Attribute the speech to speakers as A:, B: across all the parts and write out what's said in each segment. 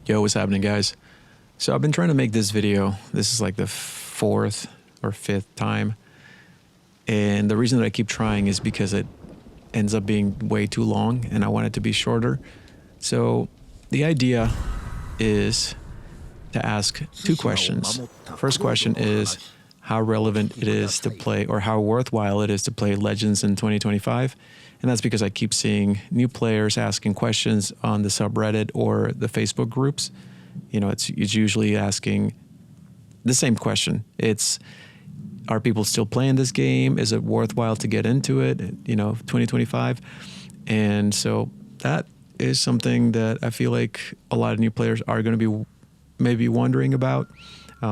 A: Yo, what's happening, guys? So I've been trying to make this video. This is like the fourth or fifth time. And the reason that I keep trying is because it ends up being way too long and I want it to be shorter. So the idea is to ask two questions. First question is how relevant it is to play, or how worthwhile it is to play Legends in 2025. And that's because I keep seeing new players asking questions on the subreddit or the Facebook groups. You know, it's usually asking the same question. It's, are people still playing this game? Is it worthwhile to get into it? 2025. And so that is something that I feel like a lot of new players are going to be maybe wondering about.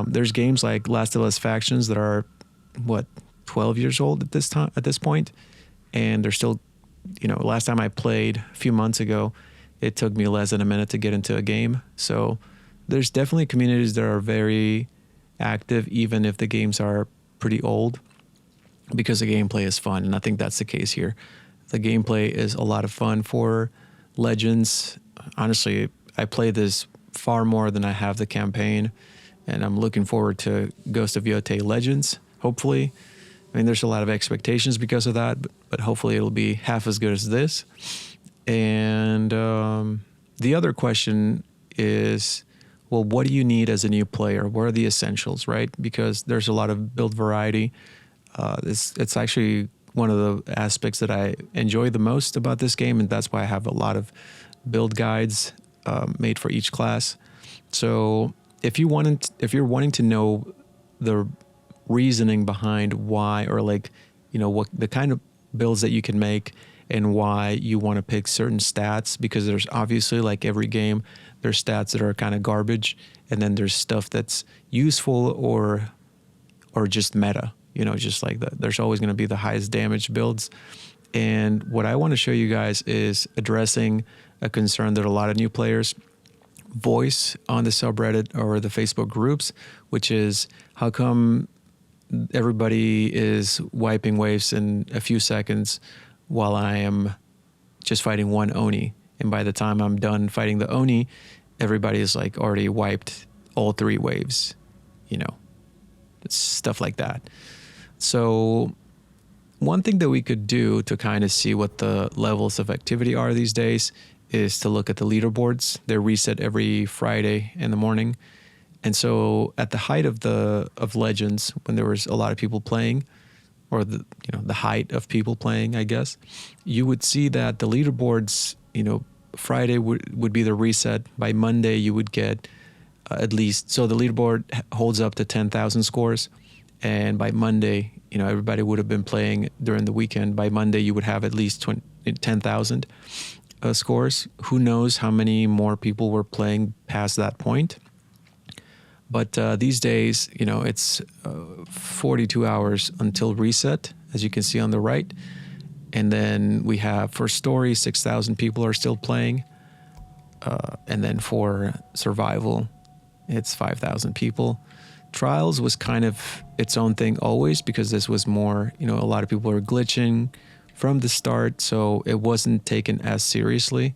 A: There's games like Last of Us Factions that are 12 years old at this point, and they're still, last time I played a few months ago, it took me less than a minute to get into a game. So there's definitely communities that are very active, even if the games are pretty old, because the gameplay is fun. And I think that's the case here. The gameplay is a lot of fun for Legends. Honestly, I play this far more than I have the campaign, and I'm looking forward to Ghost of Yotei Legends, hopefully. I mean, there's a lot of expectations because of that, but hopefully it'll be half as good as this. And the other question is, well, what do you need as a new player? What are the essentials, right? Because there's a lot of build variety. It's actually one of the aspects that I enjoy the most about this game, and that's why I have a lot of build guides made for each class. So if you're wanting to know the reasoning behind why, or what the kind of builds that you can make and why you want to pick certain stats, because there's obviously, like every game, there's stats that are kind of garbage, and then there's stuff that's useful or just meta, just like that. There's always going to be the highest damage builds. And what I want to show you guys is addressing a concern that a lot of new players voice on the subreddit or the Facebook groups, which is, how come everybody is wiping waves in a few seconds while I am just fighting one Oni? And by the time I'm done fighting the Oni, everybody is like already wiped all three waves, it's stuff like that. So one thing that we could do to kind of see what the levels of activity are these days is to look at the leaderboards. They're reset every Friday in the morning. And so at the height of Legends, when there was a lot of people playing, or the height of people playing, I guess, you would see that the leaderboards, Friday would be the reset. By Monday, you would get at least, so the leaderboard holds up to 10,000 scores. And by Monday, everybody would have been playing during the weekend. By Monday, you would have at least 10,000 scores. Who knows how many more people were playing past that point. But these days, it's 42 hours until reset, as you can see on the right. And then we have, for story, 6,000 people are still playing. And then for survival, it's 5,000 people. Trials was kind of its own thing always, because this was more, a lot of people were glitching from the start, so it wasn't taken as seriously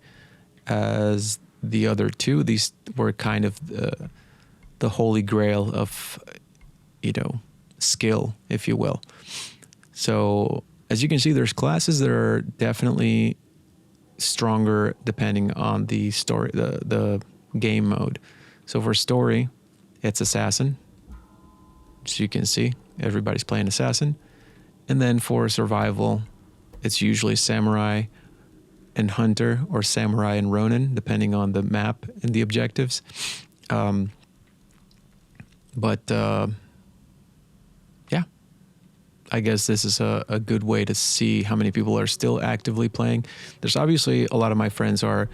A: as the other two. These were kind of the holy grail of, skill, if you will. So as you can see, there's classes that are definitely stronger depending on the story, the game mode. So for story, it's assassin. So you can see everybody's playing assassin. And then for survival, it's usually samurai and hunter, or samurai and Ronin, depending on the map and the objectives. Yeah, I guess this is a good way to see how many people are still actively playing. There's obviously a lot of my friends are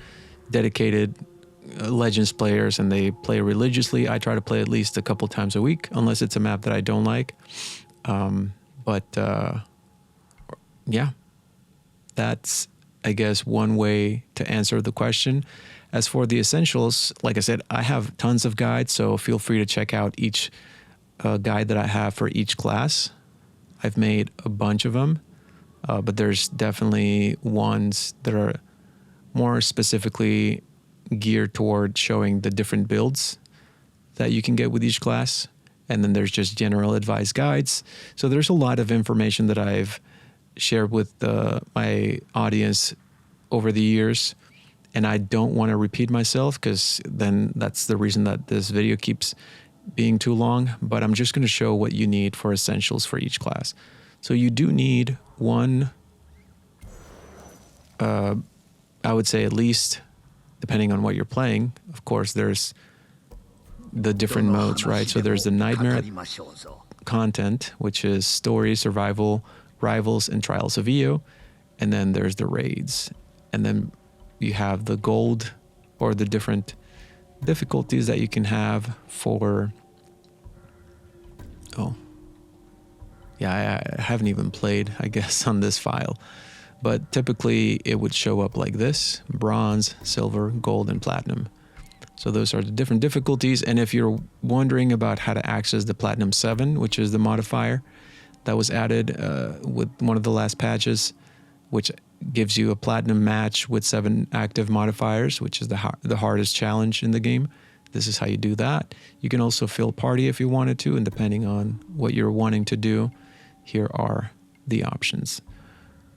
A: dedicated Legends players, and they play religiously. I try to play at least a couple times a week, unless it's a map that I don't like. Yeah, that's, I guess, one way to answer the question. As for the essentials, like I said, I have tons of guides, so feel free to check out each guide that I have for each class. I've made a bunch of them, but there's definitely ones that are more specifically geared toward showing the different builds that you can get with each class. And then there's just general advice guides. So there's a lot of information that I've shared with my audience over the years. And I don't want to repeat myself, because then that's the reason that this video keeps being too long. But I'm just going to show what you need for essentials for each class. So you do need one, I would say at least, depending on what you're playing. Of course, there's the different modes, right? So there's the Nightmare content, which is story, survival, rivals, and trials of EO. And then there's the raids. And then you have the gold, or the different difficulties that you can have for... Oh. Yeah, I haven't even played, I guess, on this file. But typically it would show up like this: bronze, silver, gold, and platinum. So those are the different difficulties. And if you're wondering about how to access the Platinum 7, which is the modifier that was added with one of the last patches, which gives you a platinum match with 7 active modifiers, which is the hardest challenge in the game. This is how you do that. You can also fill party if you wanted to, and depending on what you're wanting to do, here are the options.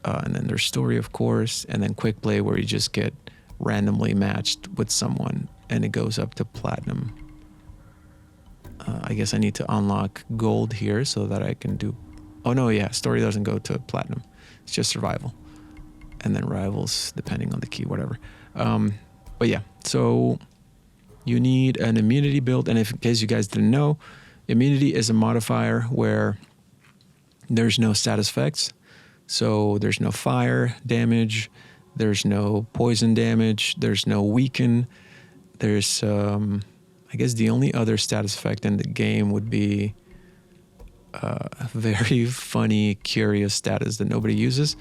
A: And then there's story, of course, and then quick play, where you just get randomly matched with someone and it goes up to platinum. I guess I need to unlock gold here so that I can do... Oh no, yeah, story doesn't go to platinum. It's just survival. And then rivals, depending on the key, whatever. But yeah, so you need an immunity build. And if, in case you guys didn't know, immunity is a modifier where there's no status effects. So there's no fire damage, there's no poison damage, there's no weaken. There's, I guess the only other status effect in the game would be a very funny, curious status that nobody uses.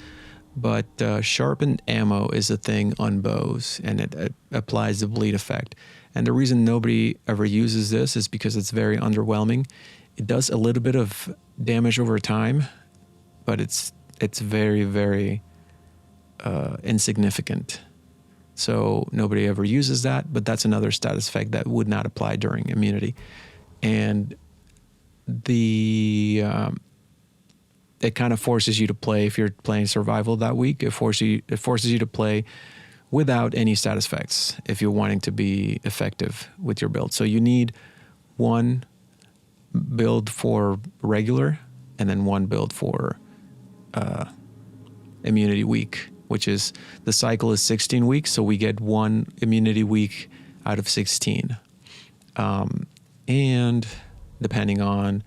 A: But sharpened ammo is a thing on bows, and it applies the bleed effect. And the reason nobody ever uses this is because it's very underwhelming. It does a little bit of damage over time, but it's very, very insignificant. So nobody ever uses that, but that's another status effect that would not apply during immunity. And it kind of forces you to play, if you're playing survival that week, it forces you to play without any status effects if you're wanting to be effective with your build. So you need one build for regular and then one build for immunity week, which is, the cycle is 16 weeks, so we get one immunity week out of 16. And depending on,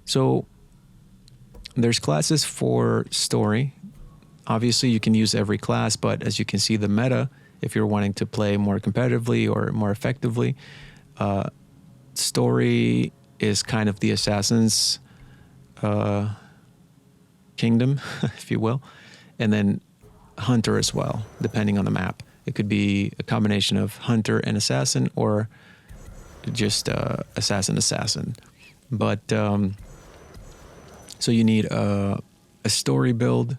A: so there's classes for story. Obviously you can use every class, but as you can see, the meta, if you're wanting to play more competitively or more effectively, story is kind of the assassin's kingdom, if you will. And then hunter as well, depending on the map. It could be a combination of hunter and assassin, or just assassin. But so you need a story build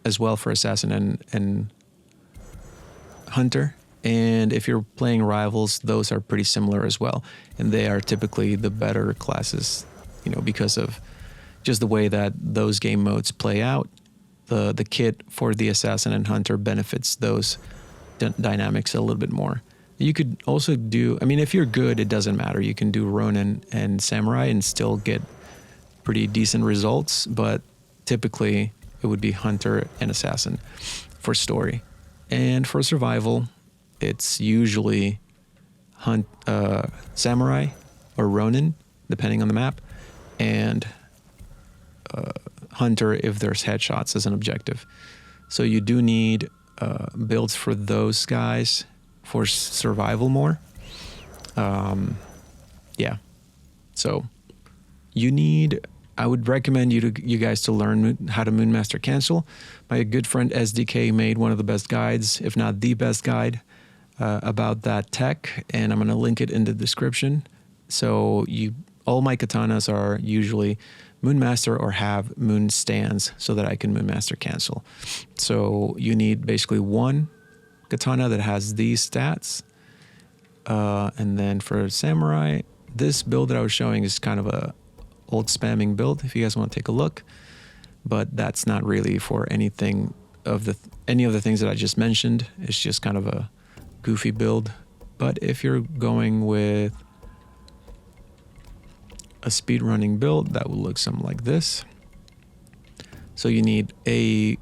A: as well for assassin and hunter. And if you're playing rivals, those are pretty similar as well. And they are typically the better classes, because of just the way that those game modes play out. The kit for the assassin and hunter benefits those dynamics a little bit more. You could also do, if you're good, it doesn't matter. You can do Ronin and Samurai and still get pretty decent results, but typically it would be hunter and assassin for story. And for survival, it's usually Samurai or Ronin, depending on the map, and hunter if there's headshots as an objective. So you do need builds for those guys for survival more. Yeah. So you need, I would recommend you guys to learn how to Moonmaster cancel. My good friend SDK made one of the best guides, if not the best guide, about that tech, and I'm going to link it in the description. So all my katanas are usually Moonmaster or have Moon stands so that I can Moonmaster cancel. So you need basically one katana that has these stats, And then for Samurai, this build that I was showing is kind of a old spamming build if you guys want to take a look. But that's not really for anything of any of the things that I just mentioned. It's just kind of a goofy build. But if you're going with a speedrunning build, that will look something like this. So you need and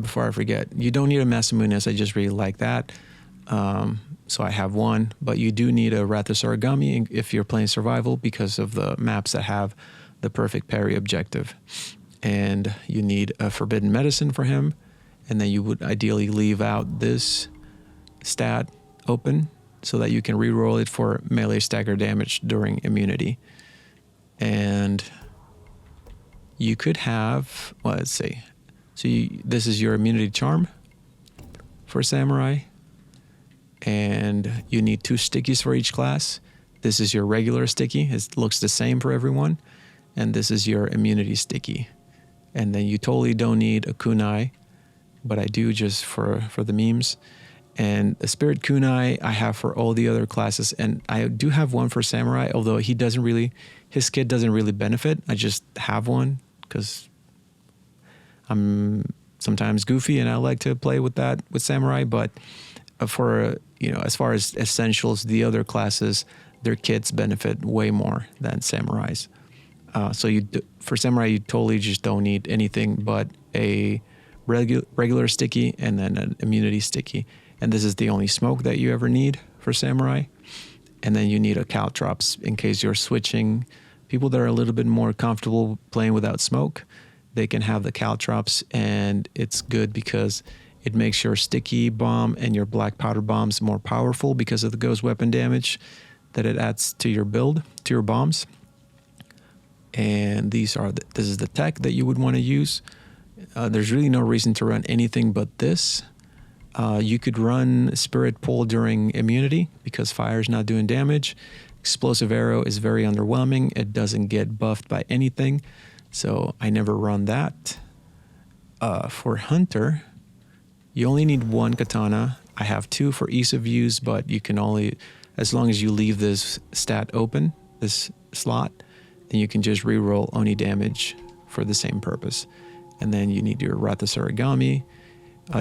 A: before I forget, you don't need a Masamunes. I just really like that. So I have one, but you do need a Rathus Origami if you're playing survival because of the maps that have the perfect parry objective. And you need a Forbidden Medicine for him. And then you would ideally leave out this stat open so that you can reroll it for melee stagger damage during immunity. And you could have, well, let's see. So this is your immunity charm for Samurai. And you need 2 stickies for each class. This is your regular sticky. It looks the same for everyone. And this is your immunity sticky. And then you totally don't need a kunai, but I do just for the memes. And the spirit kunai I have for all the other classes. And I do have one for Samurai, although his kit doesn't really benefit. I just have one because I'm sometimes goofy and I like to play with that with Samurai. But for, as far as essentials, the other classes, their kits benefit way more than Samurai's. So for Samurai, you totally just don't need anything but a regular sticky and then an immunity sticky. And this is the only smoke that you ever need for Samurai. And then you need a caltrops in case you're switching. People that are a little bit more comfortable playing without smoke, they can have the caltrops, and it's good because it makes your sticky bomb and your black powder bombs more powerful because of the ghost weapon damage that it adds to your build, to your bombs. And this is the tech that you would want to use. There's really no reason to run anything but this. You could run Spirit Pull during immunity because fire is not doing damage. Explosive Arrow is very underwhelming. It doesn't get buffed by anything, so I never run that. For Hunter, you only need 1 katana. I have 2 for ease of use, but you can only, as long as you leave this stat open, this slot, then you can just reroll Oni damage for the same purpose. And then you need your Rathus Origami.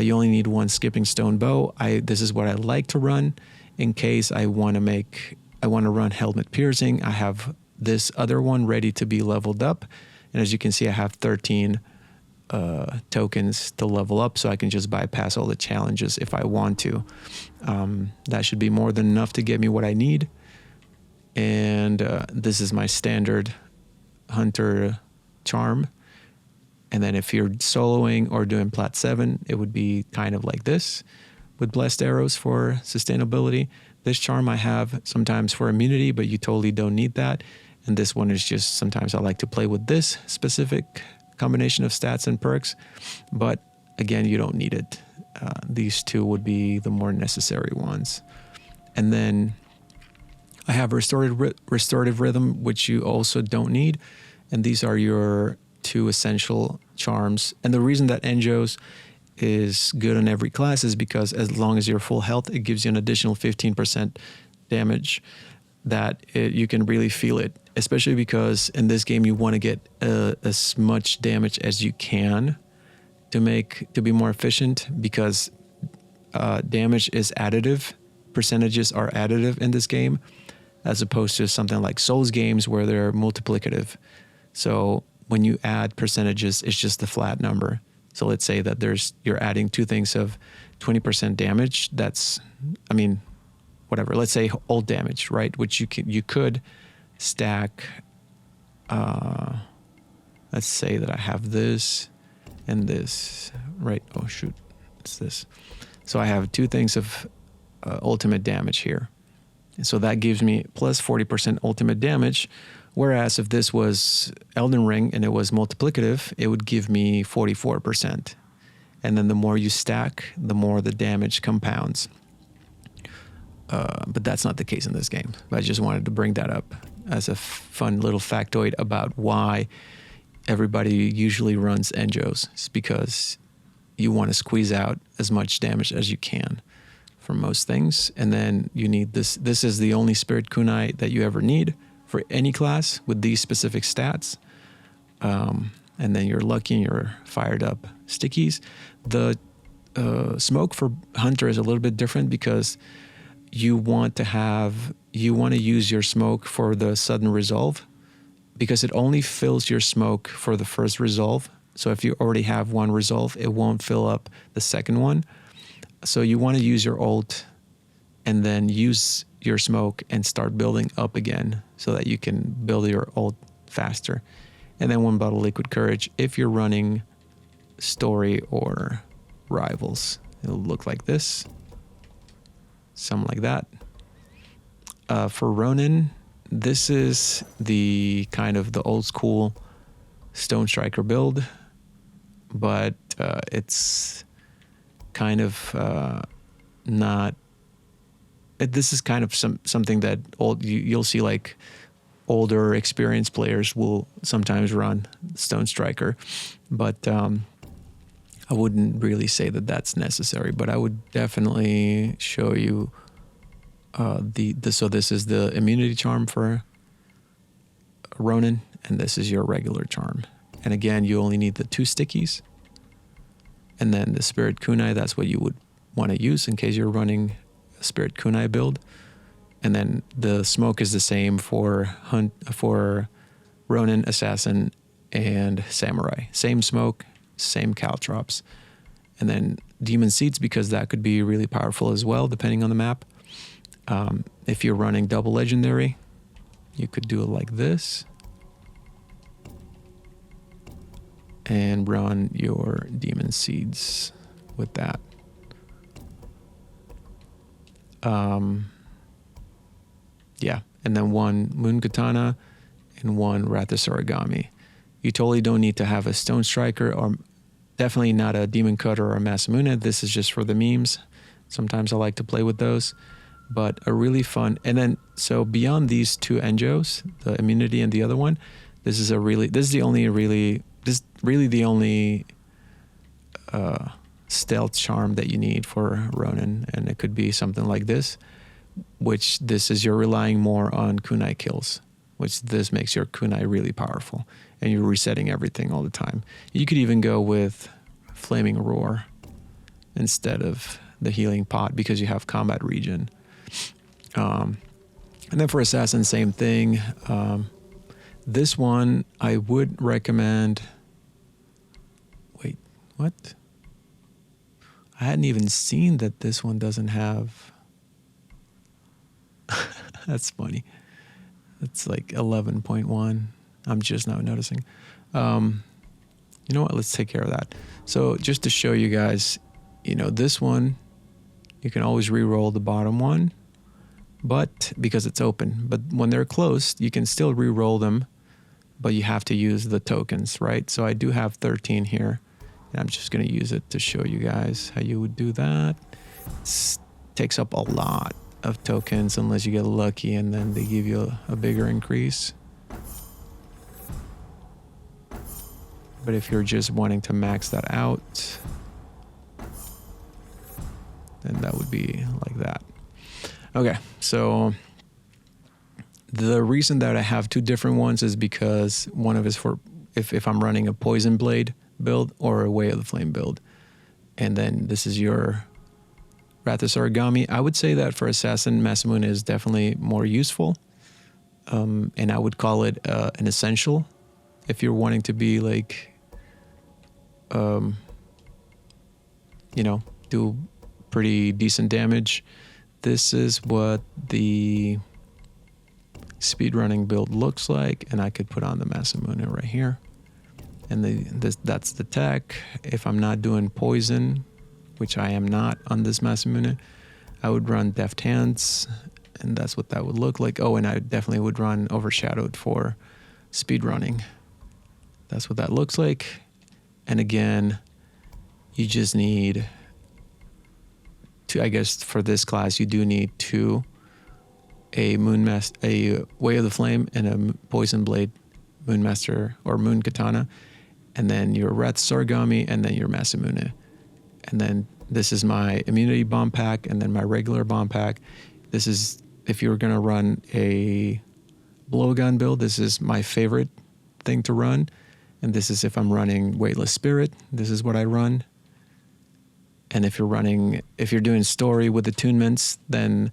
A: You only need 1 skipping stone bow. This is what I like to run in case I want to run helmet piercing. I have this other one ready to be leveled up. And as you can see, I have 13 tokens to level up, so I can just bypass all the challenges if I want to. That should be more than enough to get me what I need. And this is my standard Hunter charm. And then if you're soloing or doing Plat 7, it would be kind of like this with Blessed Arrows for sustainability. This charm I have sometimes for immunity, but you totally don't need that. And this one is just sometimes I like to play with this specific combination of stats and perks. But again, you don't need it. These 2 would be the more necessary ones. And then I have restorative rhythm, which you also don't need. And these are your 2 essential charms. And the reason that Enjos is good on every class is because as long as you're full health, it gives you an additional 15% damage that you can really feel it, especially because in this game you want to get as much damage as you can to be more efficient, because damage is additive. Percentages are additive in this game, as opposed to something like Souls games where they're multiplicative. So when you add percentages, it's just a flat number. So let's say that you're adding 2 things of 20% damage. That's, whatever. Let's say old damage, right? Which you could stack. Let's say that I have this and this, right? Oh shoot, it's this. So I have 2 things of ultimate damage here. And so that gives me plus 40% ultimate damage. Whereas if this was Elden Ring and it was multiplicative, it would give me 44%. And then the more you stack, the more the damage compounds. But that's not the case in this game. But I just wanted to bring that up as a fun little factoid about why everybody usually runs Enjos. It's because you want to squeeze out as much damage as you can for most things. And then you need this. This is the only spirit kunai that you ever need for any class with these specific stats. And then you're lucky and you're fired up stickies. The smoke for hunter is a little bit different because you want to use your smoke for the sudden resolve, because it only fills your smoke for the first resolve. So if you already have one resolve, it won't fill up the second one. So you want to use your ult and then use your smoke and start building up again so that you can build your ult faster. And then one bottle liquid courage if you're running story or rivals. It'll look like this. Something like that. For Ronin, this is the kind of the old school Stone Striker build, but it's kind of not. This is kind of something that you'll see like older experienced players will sometimes run Stone Striker, but I wouldn't really say that that's necessary. But I would definitely show you so this is the immunity charm for Ronin, and this is your regular charm. And again, you only need the 2 stickies. And then the Spirit Kunai, that's what you would want to use in case you're running a Spirit Kunai build. And then the smoke is the same for Ronin, Assassin, and Samurai. Same smoke, same caltrops. And then Demon Seeds, because that could be really powerful as well, depending on the map. If you're running double legendary, you could do it like this and run your Demon Seeds with that. Yeah, and then 1 Moon Katana and 1 Rathus Origami. You totally don't need to have a Stone Striker, or definitely not a Demon Cutter or a Masamune. This is just for the memes. Sometimes I like to play with those. But a really fun, and then so beyond these 2 Enjos, the immunity and the other one, this is the only stealth charm that you need for Ronin, and it could be something like this, which this is you're relying more on kunai kills, which this makes your kunai really powerful, and you're resetting everything all the time. You could even go with Flaming Roar instead of the healing pot because you have combat regen. And then for Assassin, same thing. This one I would recommend. Wait, what? I hadn't even seen that this one doesn't have. That's funny. It's like 11.1. I'm just now noticing. You know what? Let's take care of that. So just to show you guys, this one, you can always re-roll the bottom one, but because it's open. But when they're closed, you can still re-roll them, but you have to use the tokens, right? So I do have 13 here, and I'm just going to use it to show you guys how you would do that. It takes up a lot of tokens unless you get lucky and then they give you a bigger increase. But if you're just wanting to max that out, then that would be like that. Okay, so the reason that I have 2 different ones is because one of is for if I'm running a Poison Blade build or a Way of the Flame build. And then this is your Rathus Origami. I would say that for Assassin, Masamune is definitely more useful. And I would call it an essential if you're wanting to be like, do pretty decent damage. This is what the speedrunning build looks like, and I could put on the Masamune right here. And that's the tech. If I'm not doing poison, which I am not on this Masamune, I would run Deft Hands, and that's what that would look like. Oh, and I definitely would run Overshadowed for speedrunning. That's what that looks like. And again, you just need to, I guess for this class, you do need 2, a Way of the Flame and a Poison Blade Moonmaster or Moon Katana, and then your Rathus Origami, and then your Masamune. And then This is my immunity bomb pack and then my regular bomb pack. This is if you're going to run a blowgun build, this is my favorite thing to run. And this is if I'm running Weightless Spirit, this is what I run. And if you're doing story with attunements, then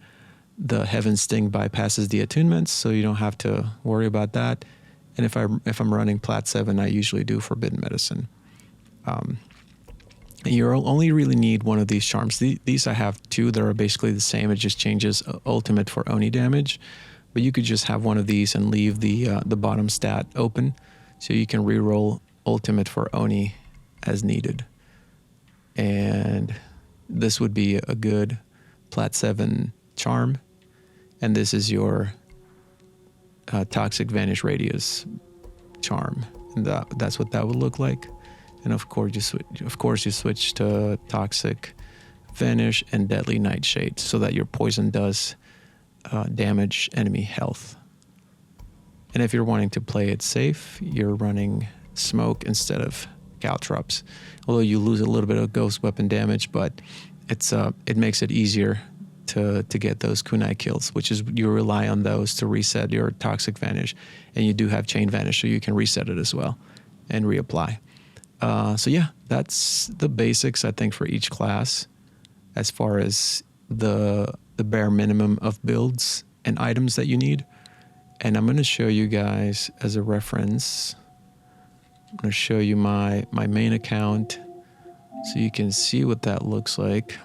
A: the Heaven Sting bypasses the attunements, so you don't have to worry about that. And if I'm running Plat 7, I usually do Forbidden Medicine. And you only really need one of these charms. These I have two that are basically the same. It just changes ultimate for Oni damage. But you could just have one of these and leave the bottom stat open, so you can reroll ultimate for Oni as needed. And this would be a good Plat 7 charm. And this is your Toxic Vanish Radius charm. And that's what that would look like. And of course you switch to Toxic Vanish and Deadly Nightshade so that your poison does damage enemy health. And if you're wanting to play it safe, you're running Smoke instead of Caltrops. Although you lose a little bit of ghost weapon damage, but it makes it easier to get those kunai kills, which is you rely on those to reset your Toxic Vanish. And you do have Chain Vanish, so you can reset it as well and reapply. So yeah, that's the basics, I think, for each class as far as the bare minimum of builds and items that you need. And I'm going to show you guys as a reference. I'm going to show you my main account so you can see what that looks like.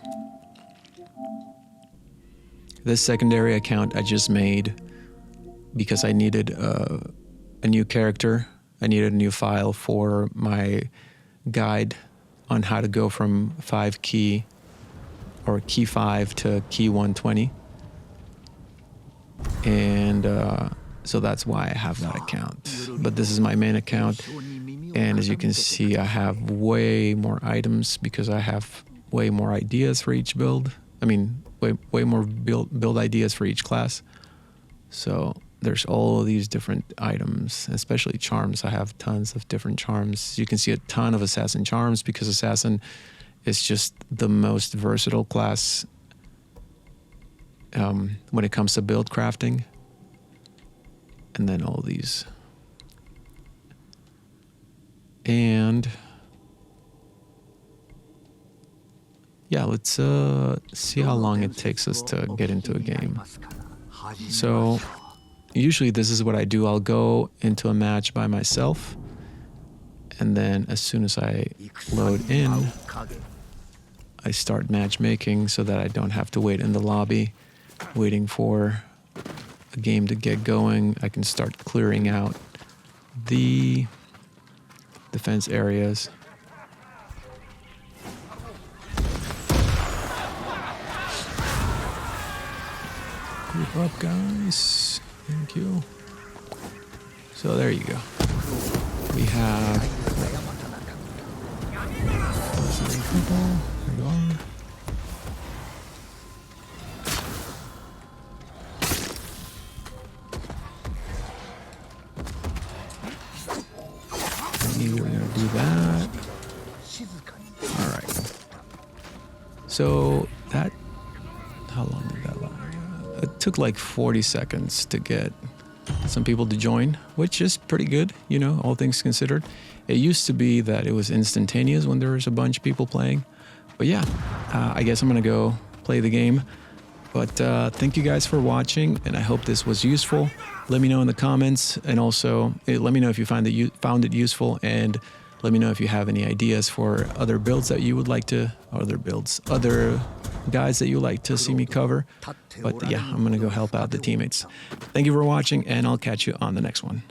A: This secondary account I just made because I needed a new character. I needed a new file for my guide on how to go from 5 key or key 5 to key 120. And so that's why I have that account. But this is my main account. And as you can see, I have way more items because I have way more ideas for each build. I mean, way more build ideas for each class. So there's all of these different items, especially charms. I have tons of different charms. You can see a ton of Assassin charms because Assassin is just the most versatile class when it comes to build crafting. And then all these. And yeah, let's see how long it takes us to get into a game. So usually this is what I do. I'll go into a match by myself, and then as soon as I load in, I start matchmaking so that I don't have to wait in the lobby waiting for a game to get going. I can start clearing out the defense areas. Group up, guys. Thank you. So there you go. We have people. There you are. We're gonna do that. All right. So that, how long did that last? It took like 40 seconds to get some people to join, which is pretty good, you know, all things considered. It used to be that it was instantaneous when there was a bunch of people playing. But yeah, I guess I'm gonna go play the game. But thank you guys for watching, and I hope this was useful. Let me know in the comments, and also let me know if you found it useful, and let me know if you have any ideas for other builds that you would like to, other guys that you like to see me cover. But yeah, I'm gonna go help out the teammates. Thank you for watching, and I'll catch you on the next one.